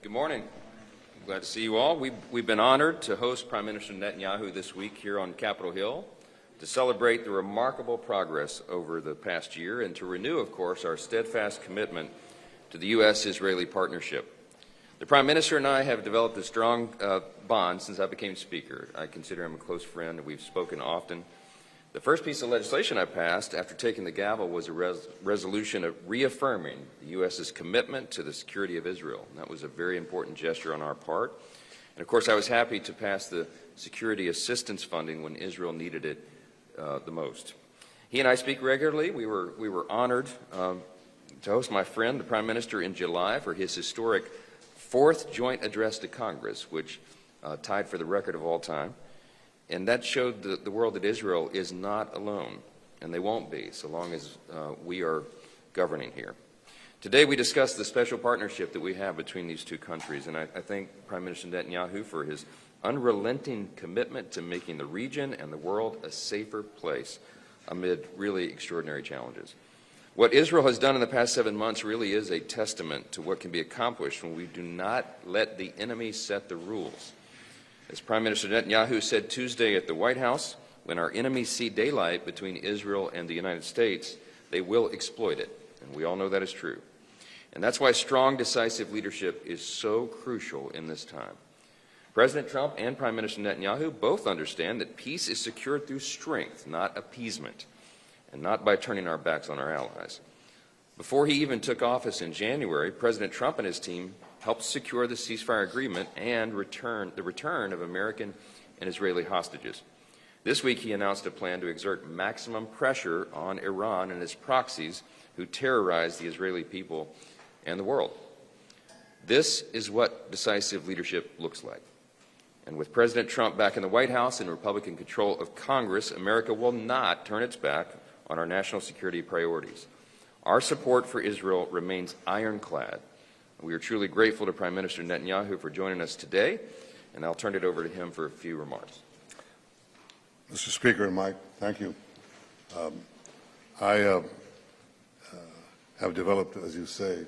Good morning. I'm glad to see you all. We've been honored to host Prime Minister Netanyahu this week here on Capitol Hill to celebrate the remarkable progress over the past year and to renew, of course, our steadfast commitment to the U.S.-Israeli partnership. The Prime Minister and I have developed a strong bond since I became Speaker. I consider him a close friend, and we've spoken often. The first piece of legislation I passed after taking the gavel was a resolution of reaffirming the U.S.'s commitment to the security of Israel. And that was a very important gesture on our part. And of course, I was happy to pass the security assistance funding when Israel needed it the most. He and I speak regularly. We were honored to host my friend, the Prime Minister, in July for his historic fourth joint address to Congress, which tied for the record of all time. And that showed the world that Israel is not alone, and they won't be so long as we are governing here. Today we discuss the special partnership that we have between these two countries, and I thank Prime Minister Netanyahu for his unrelenting commitment to making the region and the world a safer place amid really extraordinary challenges. What Israel has done in the past 7 months really is a testament to what can be accomplished when we do not let the enemy set the rules. As Prime Minister Netanyahu said Tuesday at the White House, when our enemies see daylight between Israel and the United States, they will exploit it. And we all know that is true. And that's why strong, decisive leadership is so crucial in this time. President Trump and Prime Minister Netanyahu both understand that peace is secured through strength, not appeasement, and not by turning our backs on our allies. Before he even took office in January, President Trump and his team helped secure the ceasefire agreement and the return of American and Israeli hostages. This week, he announced a plan to exert maximum pressure on Iran and its proxies who terrorize the Israeli people and the world. This is what decisive leadership looks like. And with President Trump back in the White House and Republican control of Congress, America will not turn its back on our national security priorities. Our support for Israel remains ironclad. We are truly grateful to Prime Minister Netanyahu for joining us today, and I'll turn it over to him for a few remarks. Mr. Speaker and Mike, thank you. I have developed, as you say,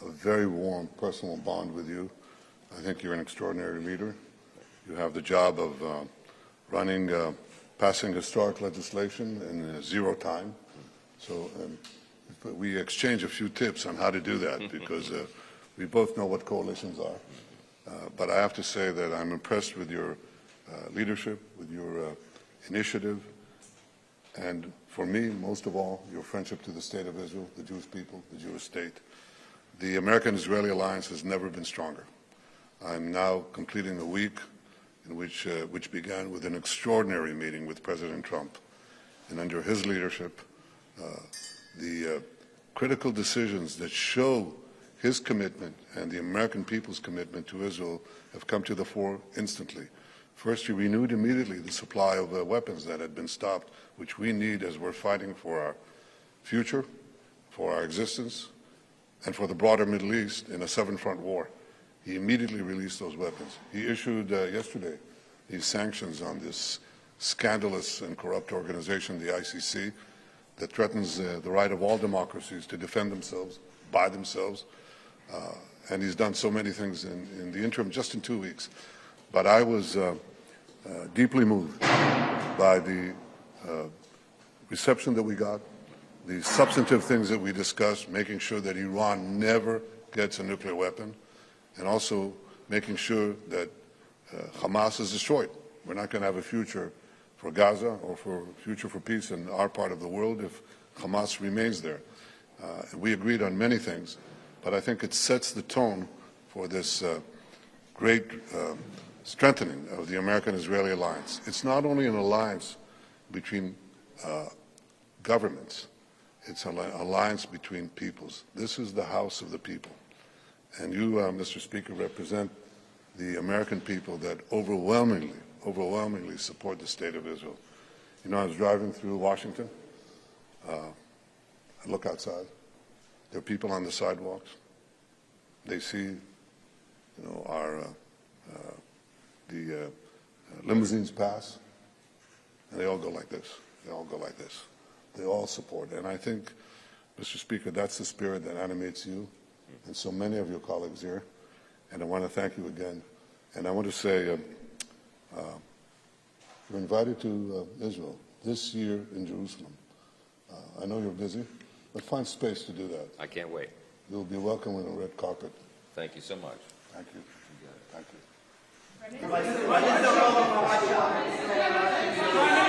a very warm personal bond with you. I think you're an extraordinary leader. You have the job of passing historic legislation in zero time. So we exchange a few tips on how to do that because we both know what coalitions are. But I have to say that I'm impressed with your leadership, with your initiative, and for me, most of all, your friendship to the State of Israel, the Jewish people, the Jewish state. The American-Israeli alliance has never been stronger. I'm now completing a week in which began with an extraordinary meeting with President Trump. And under his leadership, the critical decisions that show his commitment and the American people's commitment to Israel have come to the fore instantly. First, he renewed immediately the supply of weapons that had been stopped, which we need as we're fighting for our future, for our existence, and for the broader Middle East in a seven-front war. He immediately released those weapons. He issued yesterday these sanctions on this scandalous and corrupt organization, the ICC, that threatens the right of all democracies to defend themselves by themselves. And he's done so many things in the interim, just in 2 weeks. But I was deeply moved by the reception that we got, the substantive things that we discussed, making sure that Iran never gets a nuclear weapon, and also making sure that Hamas is destroyed. We're not going to have a future for Gaza or for future for peace in our part of the world if Hamas remains there. We agreed on many things, but I think it sets the tone for this great strengthening of the American-Israeli alliance. It's not only an alliance between governments, it's an alliance between peoples. This is the house of the people. And you, Mr. Speaker, represent the American people that overwhelmingly support the State of Israel. You know, I was driving through Washington. I look outside. There are people on the sidewalks. They see, the limousines pass, and they all go like this. They all go like this. They all support. And I think, Mr. Speaker, that's the spirit that animates you and so many of your colleagues here. and I want to thank you again. And I want to say, you're invited to Israel this year in Jerusalem. I know you're busy, but find space to do that. I can't wait. You'll be welcome on a red carpet. Thank you so much. Thank you. Thank you.